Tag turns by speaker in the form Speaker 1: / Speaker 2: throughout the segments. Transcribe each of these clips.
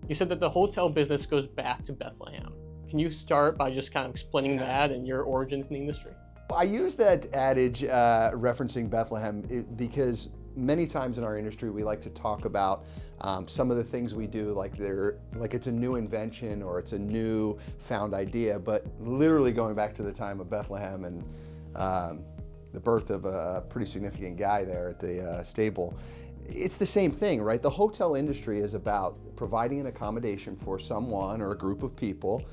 Speaker 1: You said that the hotel business goes back to Bethlehem. Can you start by just kind of explaining that and your origins in the industry?
Speaker 2: I use that adage referencing Bethlehem because many times in our industry we like to talk about some of the things we do like it's a new invention or it's a new found idea, but literally going back to the time of Bethlehem and the birth of a pretty significant guy there at the stable. It's the same thing, right? The hotel industry is about providing an accommodation for someone or a group of people,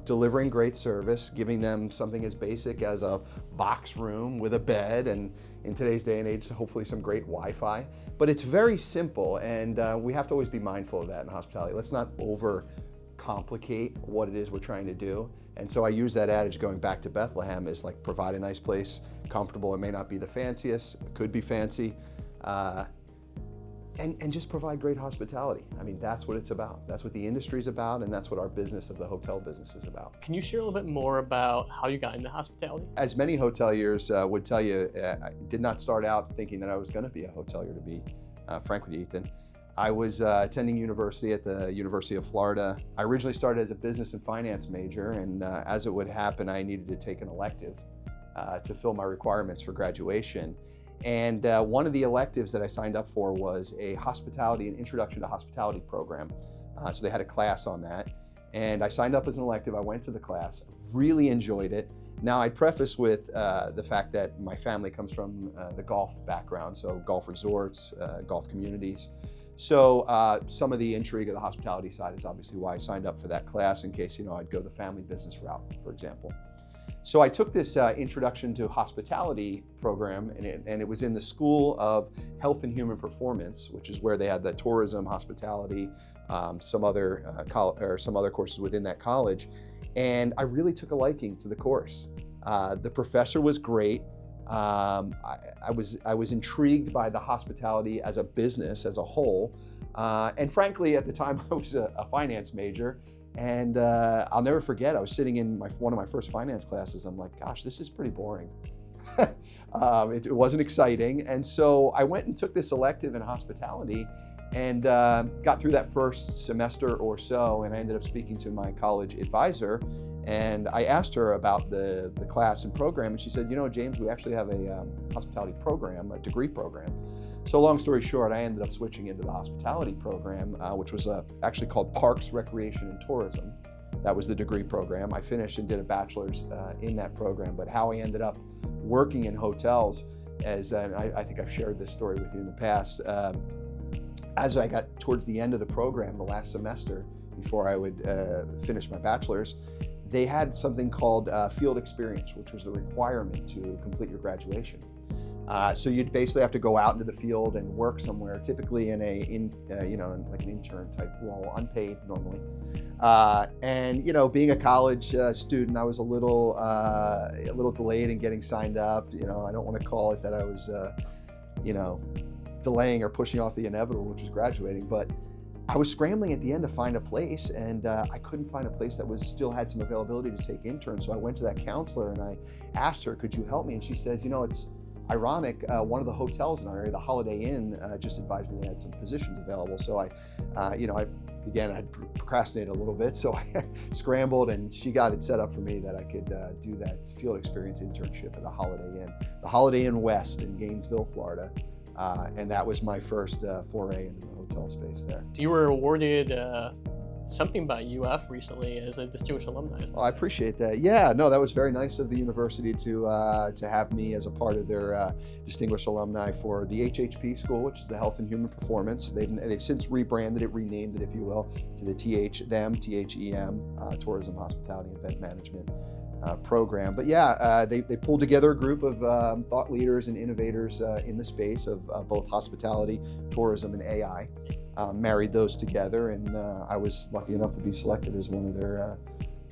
Speaker 2: delivering great service, giving them something as basic as a box room with a bed, and in today's day and age, hopefully some great Wi-Fi. But it's very simple, and we have to always be mindful of that in hospitality. Let's not overcomplicate what it is we're trying to do. And so I use that adage going back to Bethlehem is like provide a nice place, comfortable. It may not be the fanciest, it could be fancy. And just provide great hospitality. I mean, that's what it's about. That's what the industry's about, and that's what our business of the hotel business is about.
Speaker 1: Can you share a little bit more about how you got into hospitality?
Speaker 2: As many hoteliers would tell you, I did not start out thinking that I was going to be a hotelier, to be frank with you, Ethan. I was attending university at the University of Florida. I originally started as a business and finance major, and as it would happen, I needed to take an elective to fill my requirements for graduation. And one of the electives that I signed up for was an introduction to hospitality program. So they had a class on that. And I signed up as an elective, I went to the class, really enjoyed it. Now I'd preface with the fact that my family comes from the golf background, so golf resorts, golf communities. So some of the intrigue of the hospitality side is obviously why I signed up for that class in case, I'd go the family business route, for example. So I took this Introduction to Hospitality program, and it was in the School of Health and Human Performance, which is where they had the tourism, hospitality, some other courses within that college. And I really took a liking to the course. The professor was great. I was intrigued by the hospitality as a business as a whole. And frankly, at the time, I was a finance major. And I'll never forget, I was sitting in one of my first finance classes. I'm like, gosh, this is pretty boring. It wasn't exciting. And so I went and took this elective in hospitality and got through that first semester or so. And I ended up speaking to my college advisor. And I asked her about the class and program. And she said, James, we actually have a hospitality program, a degree program. So long story short, I ended up switching into the hospitality program, which was actually called Parks, Recreation, and Tourism. That was the degree program. I finished and did a bachelor's in that program, but how I ended up working in hotels, and I think I've shared this story with you in the past, as I got towards the end of the program, the last semester, before I would finish my bachelor's, they had something called field experience, which was the requirement to complete your graduation. So you'd basically have to go out into the field and work somewhere, typically in like an intern type role, unpaid normally. And being a college student, I was a little delayed in getting signed up. I don't want to call it that I was, delaying or pushing off the inevitable, which was graduating, but I was scrambling at the end to find a place, and I couldn't find a place that still had some availability to take interns. So I went to that counselor and I asked her, could you help me? And she says, it's ironic, one of the hotels in our area, the Holiday Inn, just advised me they had some positions available. So I had procrastinated a little bit, so I scrambled, and she got it set up for me that I could do that field experience internship at the Holiday Inn West in Gainesville, Florida. And that was my first foray into the hotel space there.
Speaker 1: You were awarded something by UF recently as a distinguished alumni.
Speaker 2: Oh, I appreciate that. Yeah, no, that was very nice of the university to have me as a part of their distinguished alumni for the HHP school, which is the Health and Human Performance. They've since rebranded it, renamed it, if you will, to the THEM, Tourism, Hospitality, Event Management program. But yeah, they pulled together a group of thought leaders and innovators in the space of both hospitality, tourism, and AI. Married those together, and I was lucky enough to be selected as one of their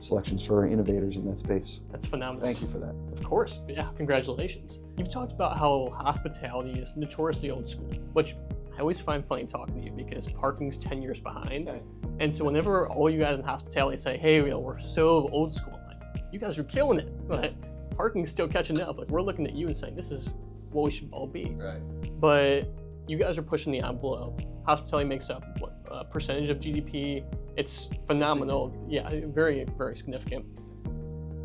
Speaker 2: selections for innovators in that space.
Speaker 1: That's phenomenal.
Speaker 2: Thank you for that.
Speaker 1: Of course, yeah, congratulations. You've talked about how hospitality is notoriously old school, which I always find funny talking to you because parking's 10 years behind. Okay. And so whenever all you guys in hospitality say, hey, we're so old school, I'm like, you guys are killing it, but parking's still catching up. Like, we're looking at you and saying, this is what we should all be.
Speaker 2: Right.
Speaker 1: But you guys are pushing the envelope. Hospitality makes up what, a percentage of GDP. It's phenomenal. Yeah, very, very significant.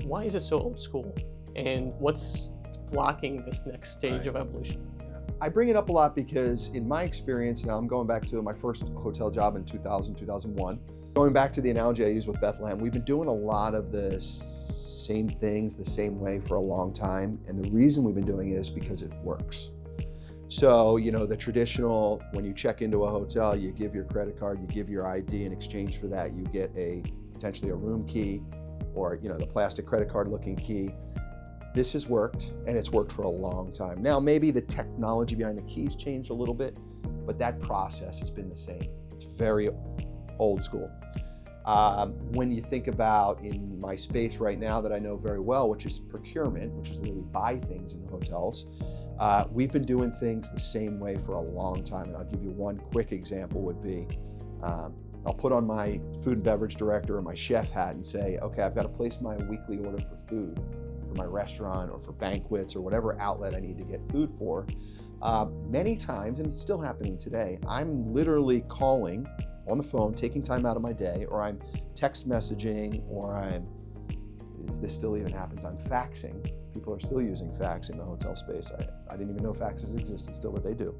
Speaker 1: Why is it so old school? And what's blocking this next stage of evolution?
Speaker 2: I bring it up a lot because in my experience, now I'm going back to my first hotel job in 2000, 2001. Going back to the analogy I used with Bethlehem, we've been doing a lot of the same things the same way for a long time. And the reason we've been doing it is because it works. So, you know, the traditional, when you check into a hotel, you give your credit card, you give your ID. In exchange for that, you get potentially a room key or, you know, the plastic credit card looking key. This has worked, and it's worked for a long time. Now, maybe the technology behind the keys changed a little bit, but that process has been the same. It's very old school. When you think about in my space right now that I know very well, which is procurement, which is where we buy things in the hotels, we've been doing things the same way for a long time. And I'll give you one quick example would be, I'll put on my food and beverage director or my chef hat and say, okay, I've got to place my weekly order for food for my restaurant or for banquets or whatever outlet I need to get food for. Many times, and it's still happening today, I'm literally calling on the phone, taking time out of my day, or I'm text messaging, or this still even happens, I'm faxing. People are still using fax in the hotel space. I didn't even know faxes existed still, but they do.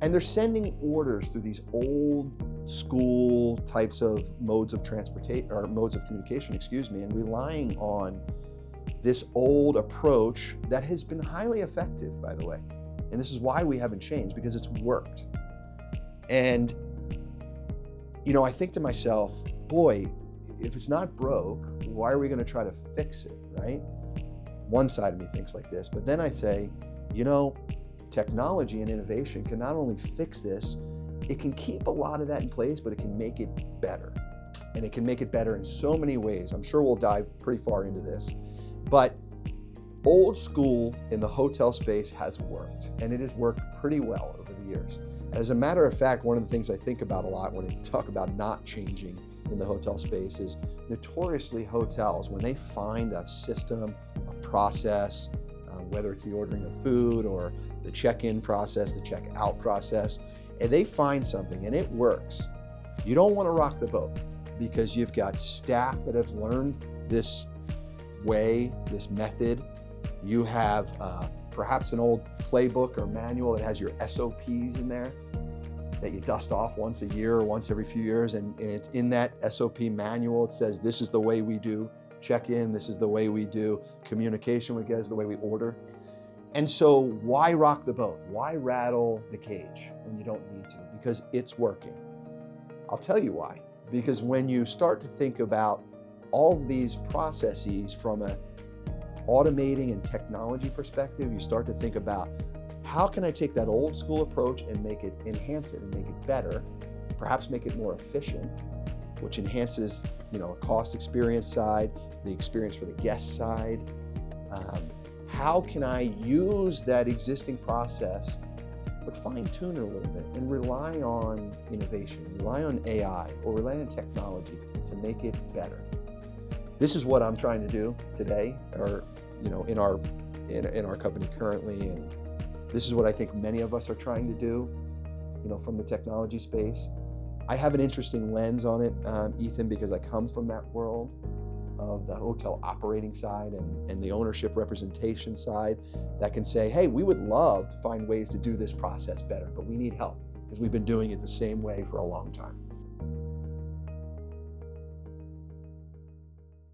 Speaker 2: And they're sending orders through these old school types of modes of transportation, or modes of communication, and relying on this old approach that has been highly effective, by the way. And this is why we haven't changed, because it's worked. And, you know, I think to myself, boy, if it's not broke, why are we going to try to fix it, right? One side of me thinks like this, but then I say, you know, technology and innovation can not only fix this, it can keep a lot of that in place, but it can make it better. And it can make it better in so many ways. I'm sure we'll dive pretty far into this. But old school in the hotel space has worked, and it has worked pretty well over the years. As a matter of fact, one of the things I think about a lot when I talk about not changing in the hotel space is notoriously hotels, when they find a system, a process, whether it's the ordering of food or the check-in process, the check-out process, and they find something and it works, you don't want to rock the boat because you've got staff that have learned this way, this method. You have perhaps an old playbook or manual that has your SOPs in there that you dust off once a year or once every few years. And it's in that SOP manual, it says, this is the way we do check-in, this is the way we do communication with guests, the way we order. And so why rock the boat? Why rattle the cage when you don't need to? Because it's working. I'll tell you why. Because when you start to think about all these processes from a automating and technology perspective, you start to think about how can I take that old school approach and enhance it and make it better, perhaps make it more efficient, which enhances, you know, a cost experience side, the experience for the guest side. How can I use that existing process, but fine tune it a little bit and rely on innovation, rely on AI, or rely on technology to make it better? This is what I'm trying to do today, or you know, in our company currently, and this is what I think many of us are trying to do, you know, from the technology space. I have an interesting lens on it, Ethan, because I come from that world of the hotel operating side and the ownership representation side that can say, hey, we would love to find ways to do this process better, but we need help because we've been doing it the same way for a long time.